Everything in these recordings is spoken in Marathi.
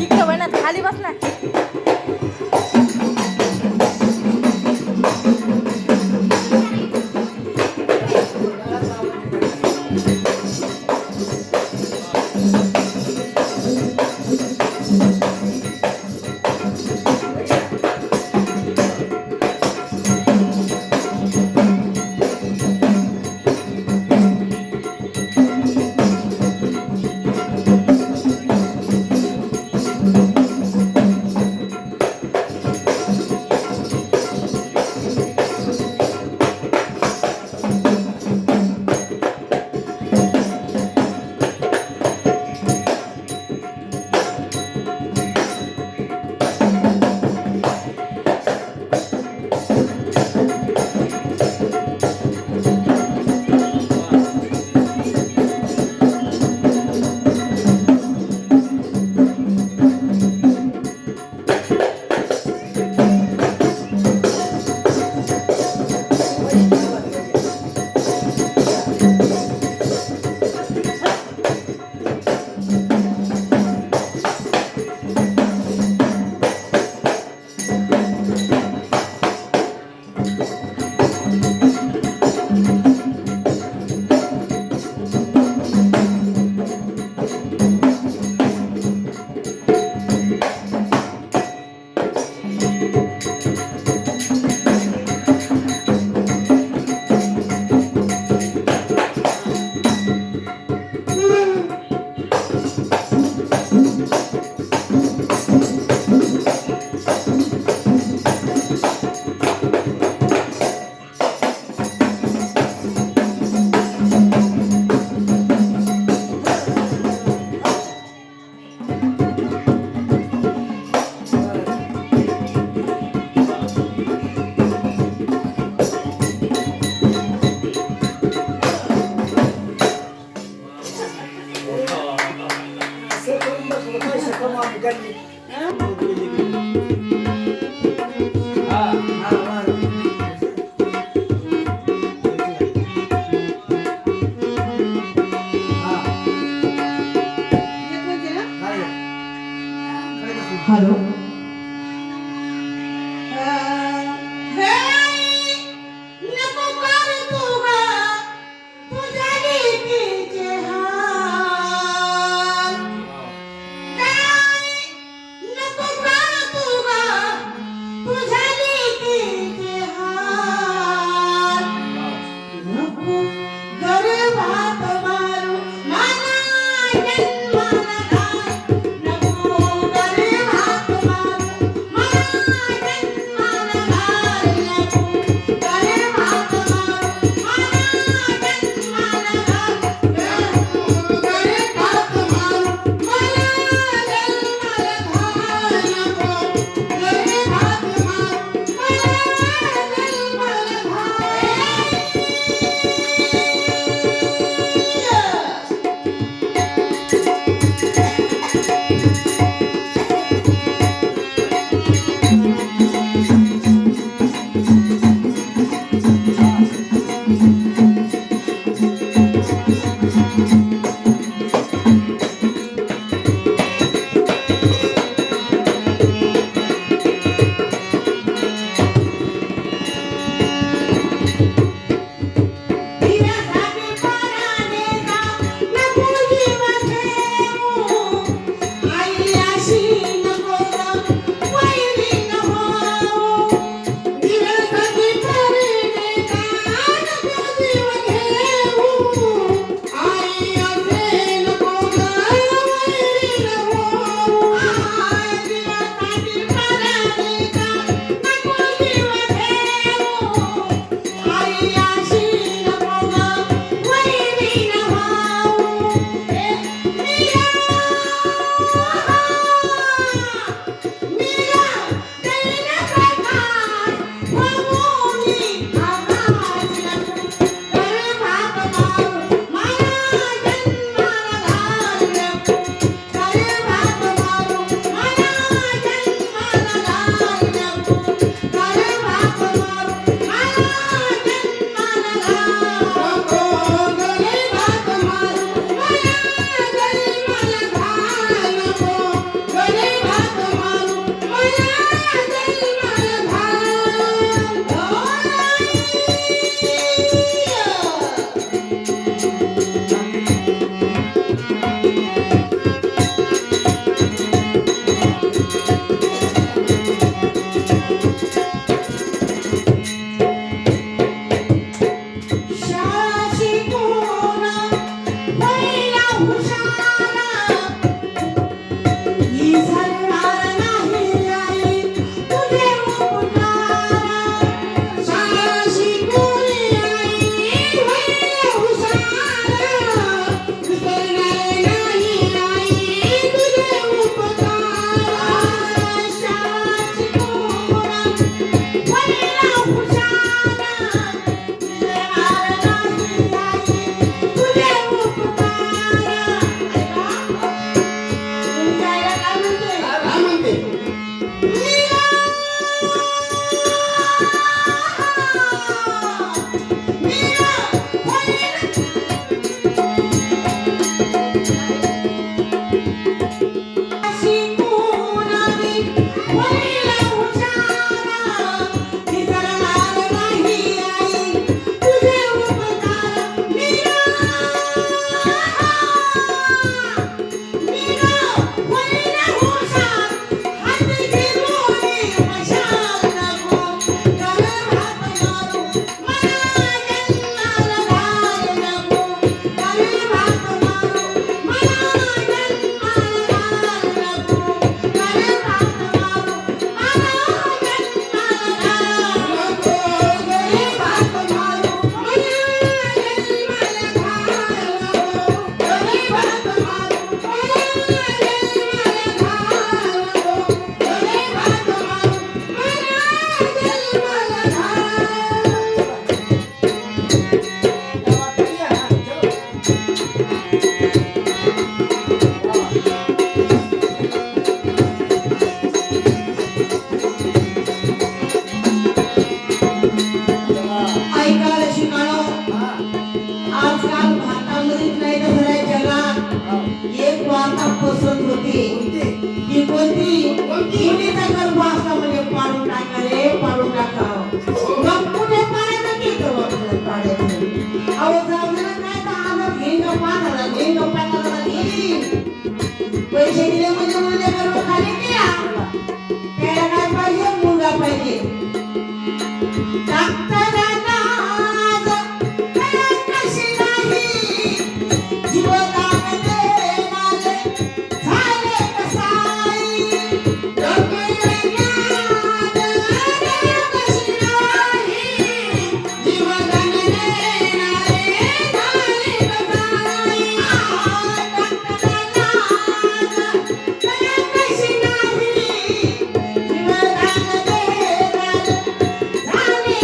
इकडं वय ना खाली बस ना. हॅलो. की मुलीचा गर्भ असला म्हणजे पाडून टाका रे, पाडून टाका. मग कुठे पाडायचं की तो पाडायचं. अहो जाऊ दे ना, काय तर आलं घेईन का 5,000 घेईन का 50,000 घेईन. पैसे दिले म्हणजे मुलीचा गर्भ खाली केला. त्याला काय पाहिजे, मुलगा पाहिजे. डॉक्टरांना आज कळत कशी नाही, जीवदान देणारे झाले कसाई. डॉक्टरांना आज कळत कशी नाही, जीवदान देणारे झाले कसाई. डॉक्टरांना आज कळत कशी नाही, जीवदान देणारे झाले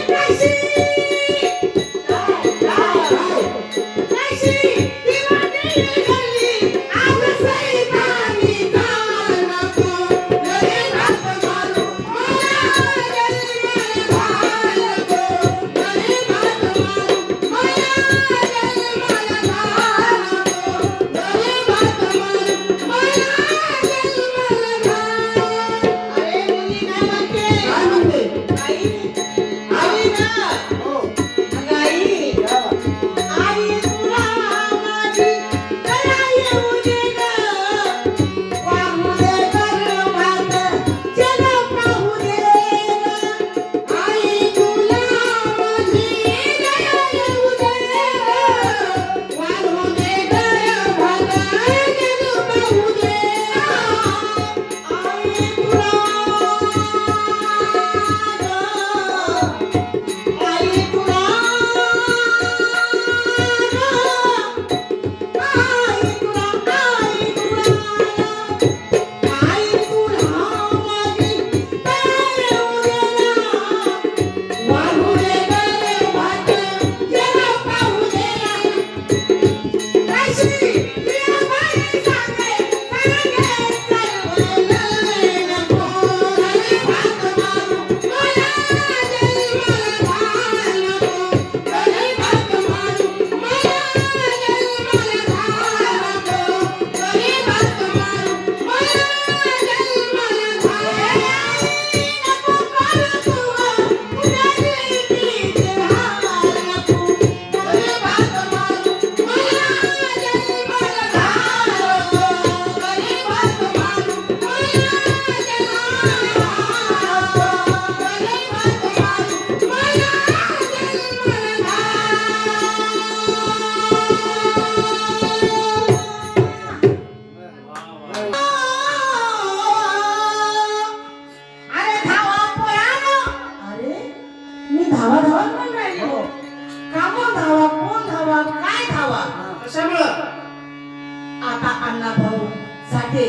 कसाई. कशी दिवाणी निघाली आज सैतानी जाण नको. गळे भात मारू मला जन्माला घाल नको. गळे भात मारू मला जन्माला घाल नको. गळे भात मारू मला जन्माला घाल. अरे मुली काय म्हणते, काय म्हणते आई, आई ना. हो अगं आई, आई तुला माझी दया येऊ दे ग. वाहू दे गर्भात जग पाहू दे ग. आई तुला माझी दया येऊ दे ग. वाहू दे गर्भात जग पाहू दे. आई तुला आई तुला आई तुला आई तुला आई तुला माझी दया येऊ दे ना. वाहू दे गर्भात जग पाहू दे. कशी दिवाणी सांगे सांगे सर्वलय नको. गळे भात मारू मला जन्माला घाल नको. गळे भात मारू मला जन्माला घाल नको. गळे भात मारू मला जन्माला घाल. नको करू तू उडाली तिचे हाल नको. गळे भात मारू मला जन्माला घाल नको. गळे भात मारू मला जन्माला घाल नको. गळे भात मारू अरे धावा पोरानो. अरे मी धावा धावा म्हणून राहिलो. कामं धावा, कोण धावा, काय धावा. कशामुळं? आता अण्णा भाऊ साठे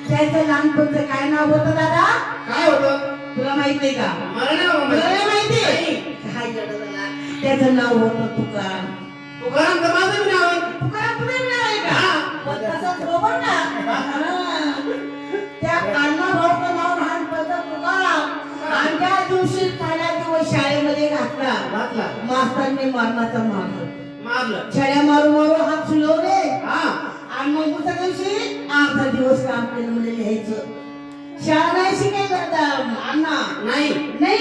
त्याचं लहानपणचं काय नाव होतं दादा, काय होतं? तुला माहित नाही का. मला नाही बाबा तुला नाही माहिती. माहिती. काय झालं दादा, त्याचं नाव होतं तुकाराम. तुकाराम तर माझं बी नाव आहे. तुकाराम तुझं नाव आहे का. हा. मग तसंच बरोबर ना. हा. त्या अण्णा भाऊचं नाव लहानपणचं तुकाराम. आणि त्या दिवशी पहिल्या दिवस शाळेमध्ये घातला. घातला. मास्तरांनी मरणाचं मारलं. मारलं. छड्या मारू मारू हात फुलवले. हा. आणि मग दुसऱ्या दिवशी 8 दिवस काम केलं म्हणजे लिहायचं. शाळा नाही शिकायचं दादा अण्णा. नाही. नाही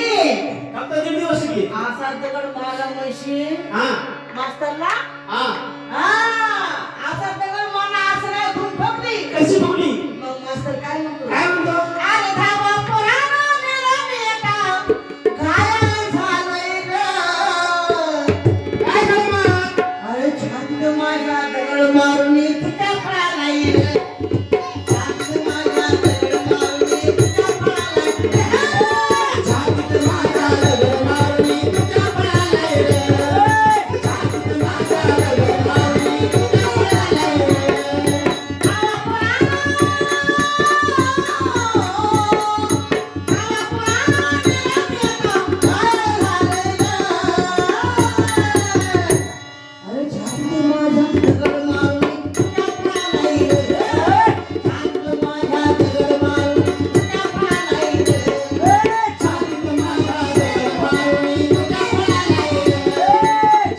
फक्त 1.5 दिवस शिकली. असा दगड मारला म्हणशी हा. मास्तरला. हा. हा असा दगड मारला असं नाही धूम ठोकली. कशी ठोकली? मग मास्तर काय म्हणतो, काय म्हणतो? अरे धावा पोरानो नेला बेटा घायल झालंय ग. काय झालं मग? अरे छातीत माझ्या दगड मारून तुझ्या फळाला येईल. छातीत माझ्या दगड मारून तुझ्या फळाला येईल. छातीत माझ्या दगड मारून तुझ्या फळाला येईल. छातीत माझ्या दगड मारून तुझ्या फळाला येईल. धावा पोरानो, धावा पोरानो नेला बेटा घायल झालंय ग. अरे छातीत माझ्या दगड मारून तुझ्या फळाला येईल. छातीत माझ्या दगड मारून तुझ्या फळाला येईल. छातीत माझ्या दगड मारून तुझ्या फळाला येईल.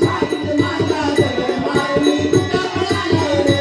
छातीत माझ्या दगड मारून तुझ्या फळाला येईल.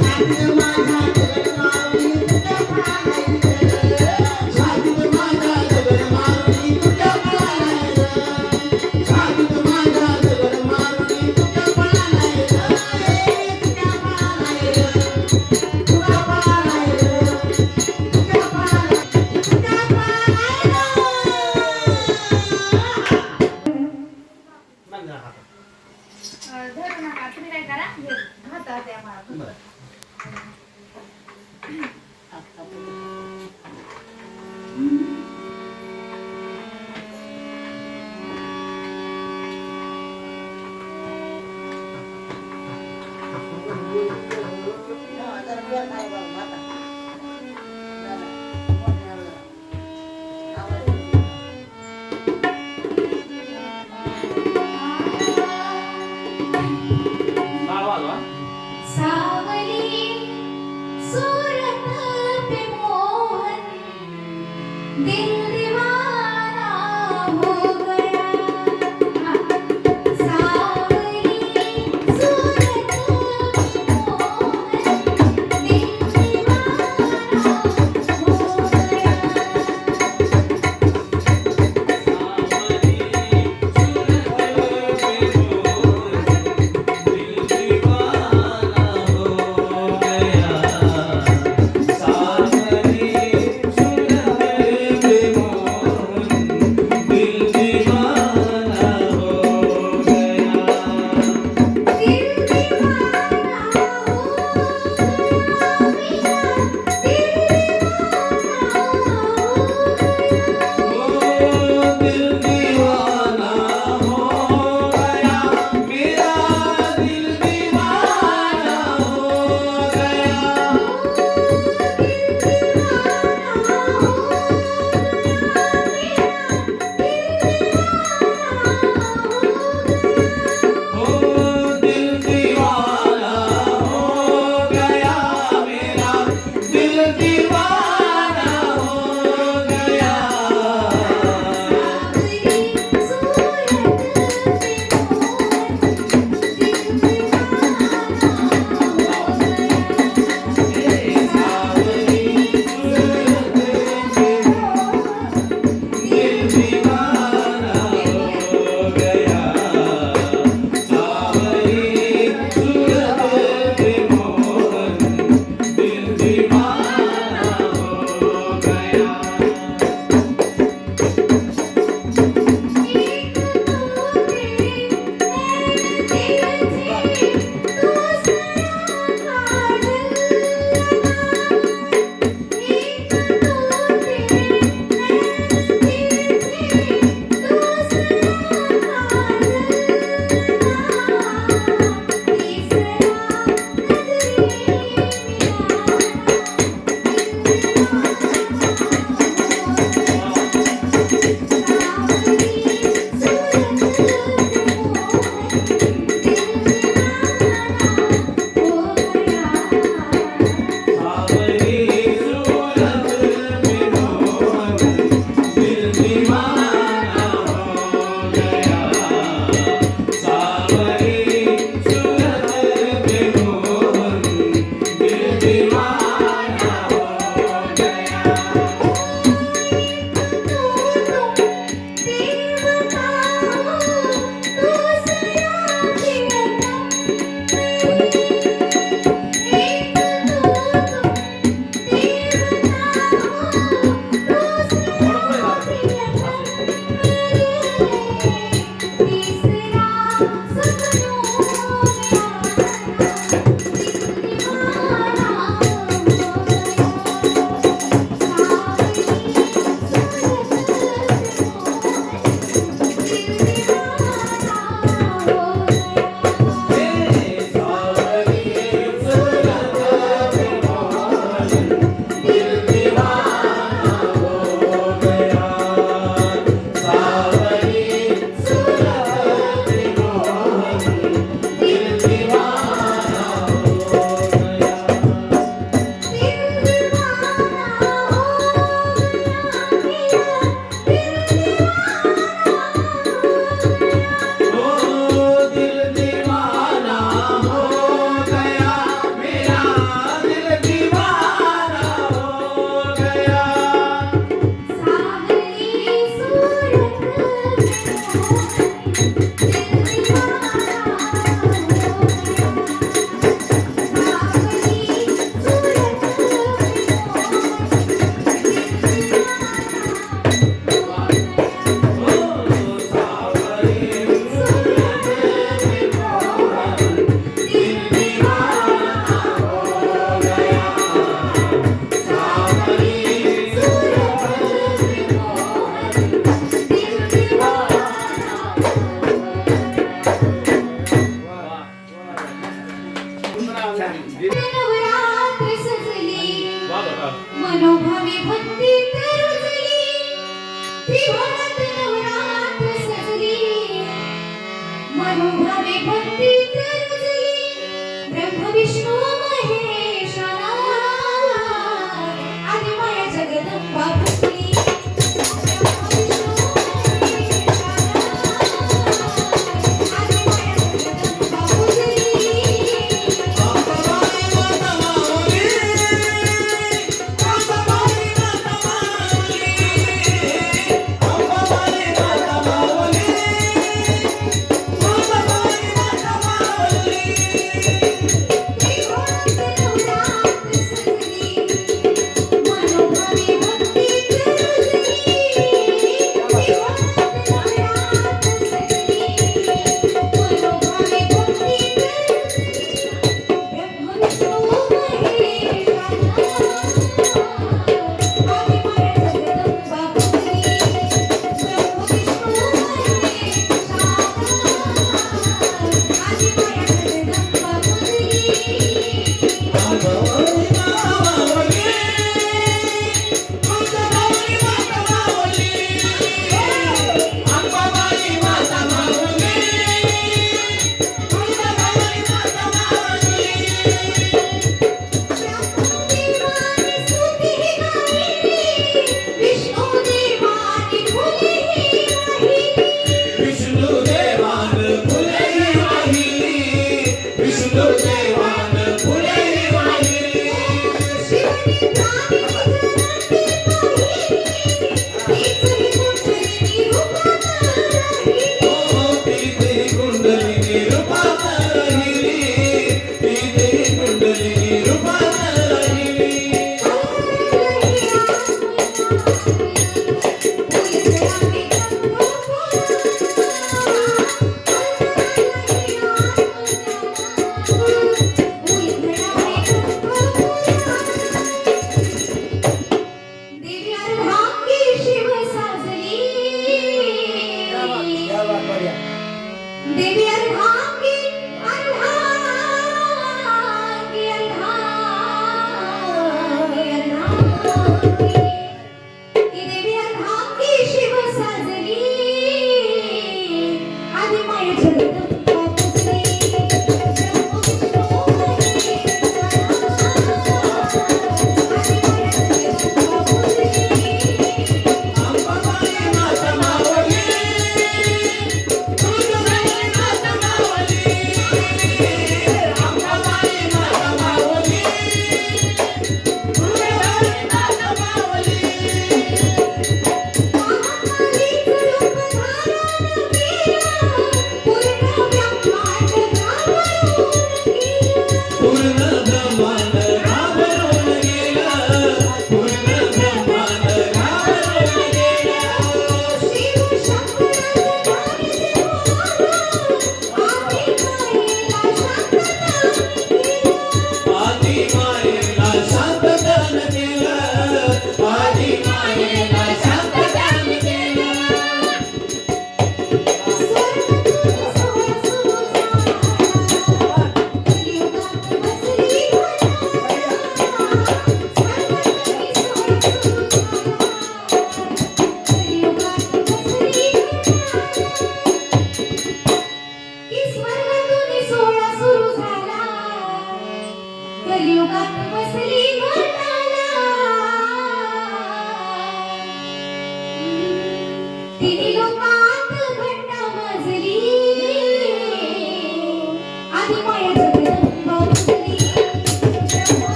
झाकून माझा दगड मारून तुझ्या पायाला रे. झाकून माझा दगड मारून तुझ्या पायाला रे. झाकून माझा दगड मारून तुझ्या पायाला रे. तुझ्या पायाला रे. तुझ्या पायाला रे. तुझ्या पायाला तुझ्या पायाला मग जरा हातात. धरू नका तुम्ही काय करा हे हातात द्या मला बरं. टाळ वाजवा. सावली वा वा बढिया. देवी अर्धांगी अर्धांगी अर्धांगी अर्धांगी की देवी अर्धांगी शिव साजली आदि माय जगदंबा पुजली अंबाबाई माता मावली तुळजाभवानी माता मावली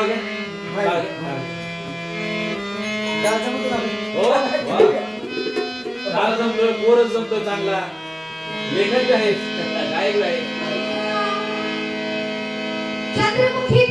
घ्या. टाळ घ्या. जायचं म्हणतो ना. हो वा. टाळ जमतोय, पोरच जमतोय चांगला. लेखक आहे, गायक आहे. चंद्रमुखी